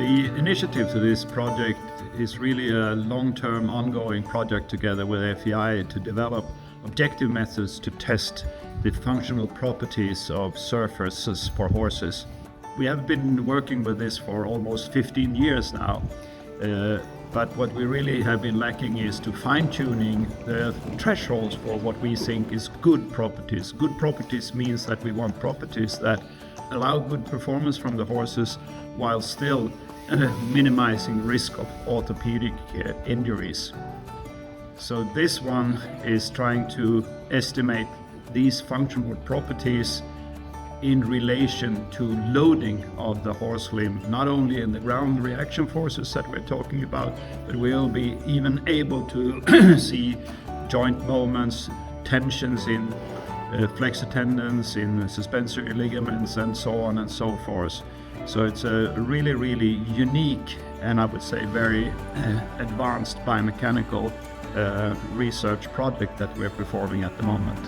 The initiative to this project is really a long-term ongoing project together with FEI to develop objective methods to test the functional properties of surfaces for horses. We have been working with this for almost 15 years now, but what we really have been lacking is to fine-tuning the thresholds for what we think is good properties. Good properties means that we want properties that allow good performance from the horses while still minimizing risk of orthopedic injuries. So this one is trying to estimate these functional properties in relation to loading of the horse limb, not only in the ground reaction forces that we're talking about, but we'll be even able to see joint moments, tensions in flexor tendons, in suspensory ligaments, and so on and so forth. So it's a really, really unique and I would say very advanced biomechanical research project that we're performing at the moment.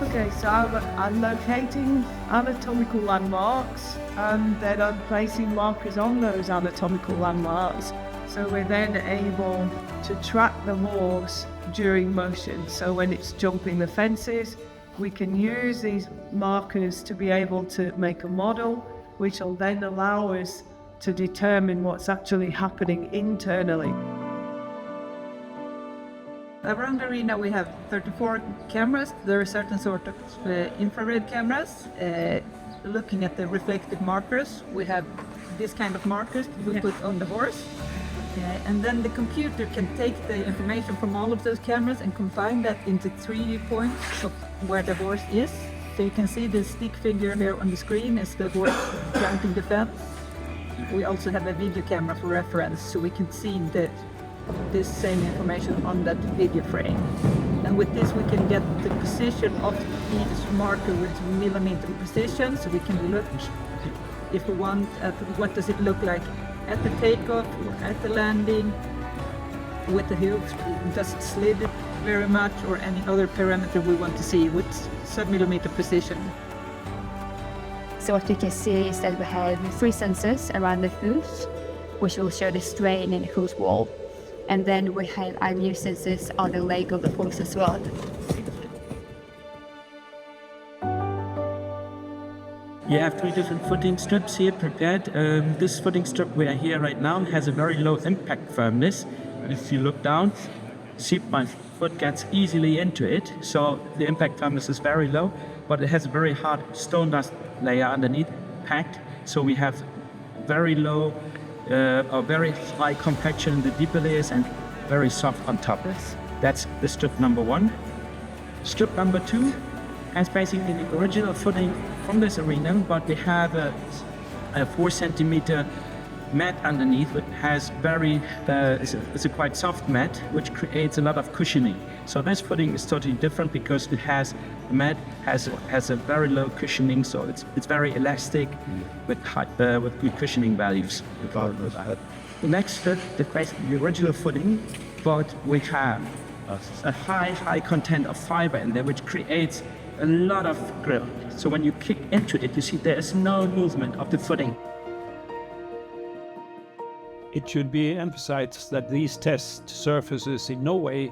Okay, so I'm locating anatomical landmarks and then I'm placing markers on those anatomical landmarks. So we're then able to track the horse during motion. So when it's jumping the fences, we can use these markers to be able to make a model, which will then allow us to determine what's actually happening internally. Around the arena we have 34 cameras. There are certain sort of infrared cameras looking at the reflective markers. We have this kind of markers we put on the horse. And then the computer can take the information from all of those cameras and combine that into 3 points of where the horse is. So you can see the stick figure here on the screen is the horse jumping the fence. We also have a video camera for reference, so we can see this same information on that video frame. And with this we can get the position of each marker with millimeter precision, so we can look, if we want, at what does it look like at the takeoff, at the landing, with the hooves, does it slid very much, or any other parameter we want to see with submillimeter precision. So what you can see is that we have 3 sensors around the hooves, which will show the strain in the hoof wall. And then we have our new sensors on the leg of the horse as well. You have 3 different footing strips here prepared. This footing strip we are here right now has a very low impact firmness. If you look down, see my foot gets easily into it, so the impact firmness is very low, but it has a very hard stone dust layer underneath packed, so we have very low or very high compaction in the deeper layers and very soft on top. That's the strip number 1. Strip number 2 has basically the original footing from this arena, but we have a 4 centimeter mat underneath, which has it's a quite soft mat, which creates a lot of cushioning. So this footing is totally different because the mat has a very low cushioning, so it's very elastic with good cushioning values. The next strip is basically the original footing, but we have a high content of fiber in there, which creates a lot of grip. So when you kick into it, you see there is no movement of the footing. It should be emphasized that these test surfaces in no way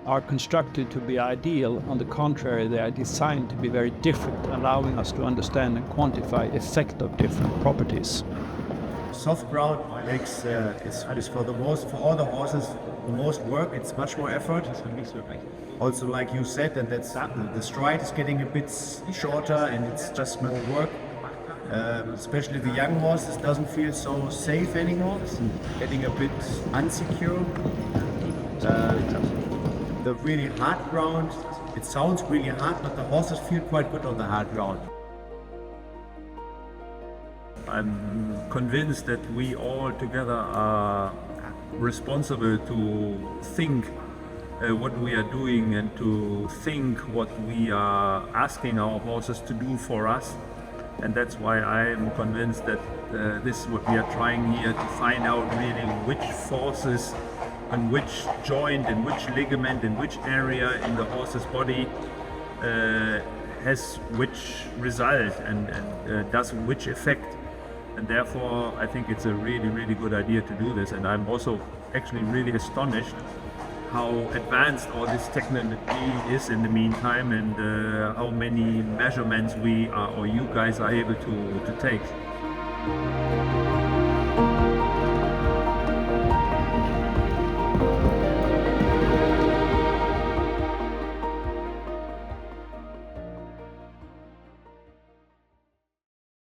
are constructed to be ideal. On the contrary, they are designed to be very different, allowing us to understand and quantify effect of different properties. Soft ground makes is for all the horses the most work. It's much more effort. Also, like you said, and that's the stride is getting a bit shorter, and it's just more work. Especially the young horses doesn't feel so safe anymore. It's getting a bit unsecure. The really hard ground, it sounds really hard, but the horses feel quite good on the hard ground. I'm convinced that we all together are responsible to think what we are doing and to think what we are asking our horses to do for us. And that's why I'm convinced that this is what we are trying here, to find out really which forces and which joint and which ligament in which area in the horse's body has which result and does which effect. And therefore, I think it's a really, really good idea to do this. And I'm also actually really astonished how advanced all this technology is in the meantime, and how many measurements we are, or you guys are able to take.